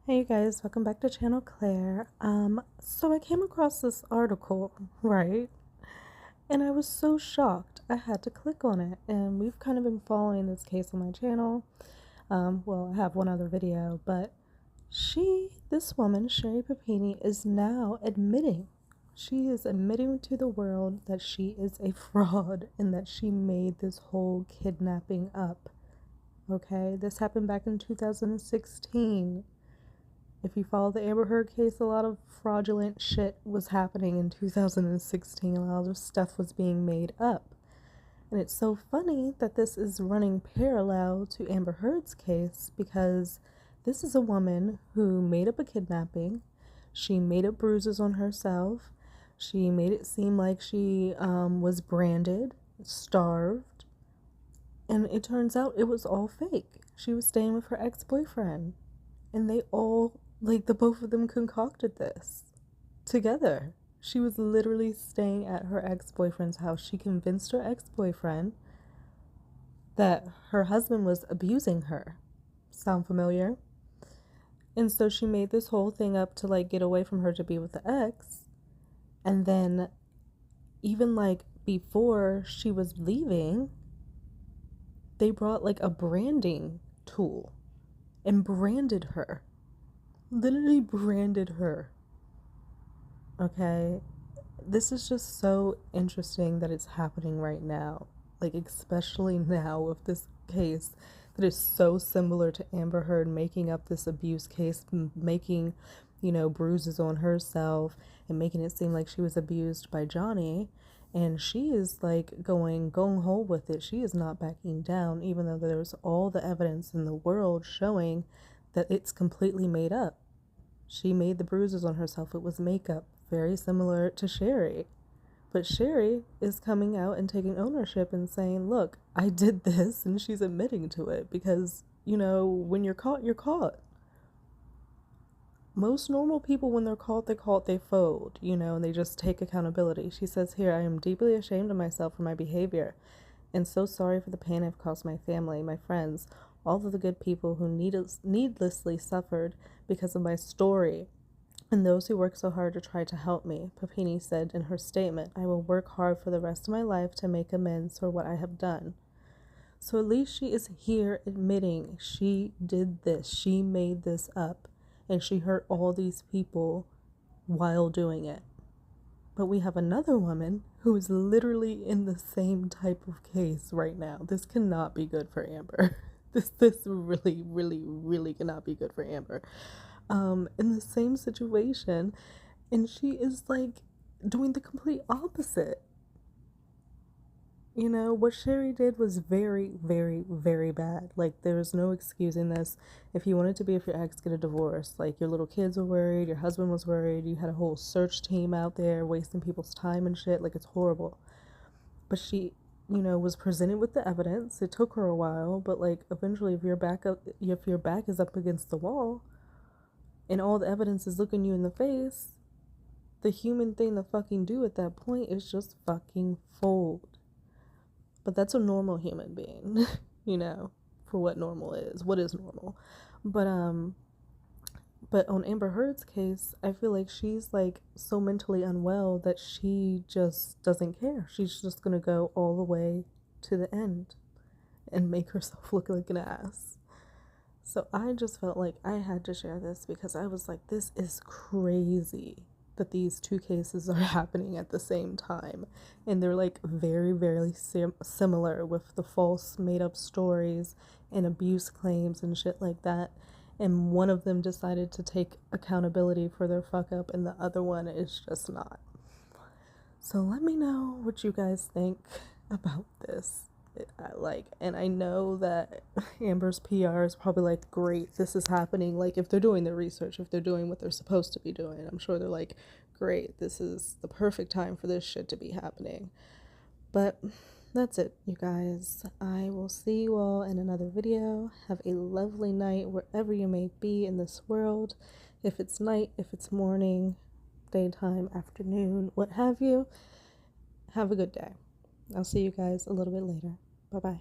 Hey guys, welcome back to Channel Claire. So I came across this article, right? And I was so shocked. I had to click on it, and we've kind of been following this case on my channel. Well, I have one other video, but this woman, Sherri Papini, is now she is admitting to the world that she is a fraud and that she made this whole kidnapping up. Okay, this happened back in 2016. If you follow the Amber Heard case, a lot of fraudulent shit was happening in 2016. A lot of stuff was being made up. And it's so funny that this is running parallel to Amber Heard's case, because this is a woman who made up a kidnapping. She made up bruises on herself. She made it seem like she was branded, starved. And it turns out it was all fake. She was staying with her ex-boyfriend. And they all, the both of them concocted this together. She was literally staying at her ex-boyfriend's house. She convinced her ex-boyfriend that her husband was abusing her. Sound familiar? And so she made this whole thing up to get away from her to be with the ex. And then even before she was leaving, they brought a branding tool and branded her. Literally branded her. Okay? This is just so interesting that it's happening right now. Especially now with this case that is so similar to Amber Heard making up this abuse case, making, bruises on herself and making it seem like she was abused by Johnny. And she is going gung-ho with it. She is not backing down, even though there's all the evidence in the world showing that it's completely made up. She made the bruises on herself. It was makeup, very similar to Sherri. But Sherri is coming out and taking ownership and saying, look, I did this, and she's admitting to it because, when you're caught, you're caught. Most normal people, when they're caught, they fold, and they just take accountability. She says here, I am deeply ashamed of myself for my behavior and so sorry for the pain I've caused my family, my friends, all of the good people who needlessly suffered because of my story, and those who worked so hard to try to help me. Papini said in her statement, I will work hard for the rest of my life to make amends for what I have done. So at least she is here admitting she did this. She made this up. And she hurt all these people while doing it. But we have another woman who is literally in the same type of case right now. This cannot be good for Amber. This really, really, really cannot be good for Amber. In the same situation, and she is doing the complete opposite. What Sherri did was very, very, very bad. There's no excusing this. If you wanted to be with your ex, get a divorce. Your little kids were worried, your husband was worried, you had a whole search team out there wasting people's time and shit. It's horrible. But she, was presented with the evidence. It took her a while, but eventually if your back is up against the wall and all the evidence is looking you in the face, the human thing to fucking do at that point is just fucking fold. But that's a normal human being, for what normal is. What is normal? But on Amber Heard's case, I feel like she's so mentally unwell that she just doesn't care. She's just gonna go all the way to the end and make herself look like an ass. So I just felt like I had to share this because I was like, this is crazy that these two cases are happening at the same time, and they're very, very similar with the false made up stories and abuse claims and shit like that. And one of them decided to take accountability for their fuck up and the other one is just not. So let me know what you guys think about this. And I know that Amber's PR is probably great, this is happening. If they're doing their research, if they're doing what they're supposed to be doing, I'm sure they're great, this is the perfect time for this shit to be happening. But that's it, you guys. I will see you all in another video. Have a lovely night wherever you may be in this world. If it's night, if it's morning, daytime, afternoon, what have you. Have a good day. I'll see you guys a little bit later. Bye-bye.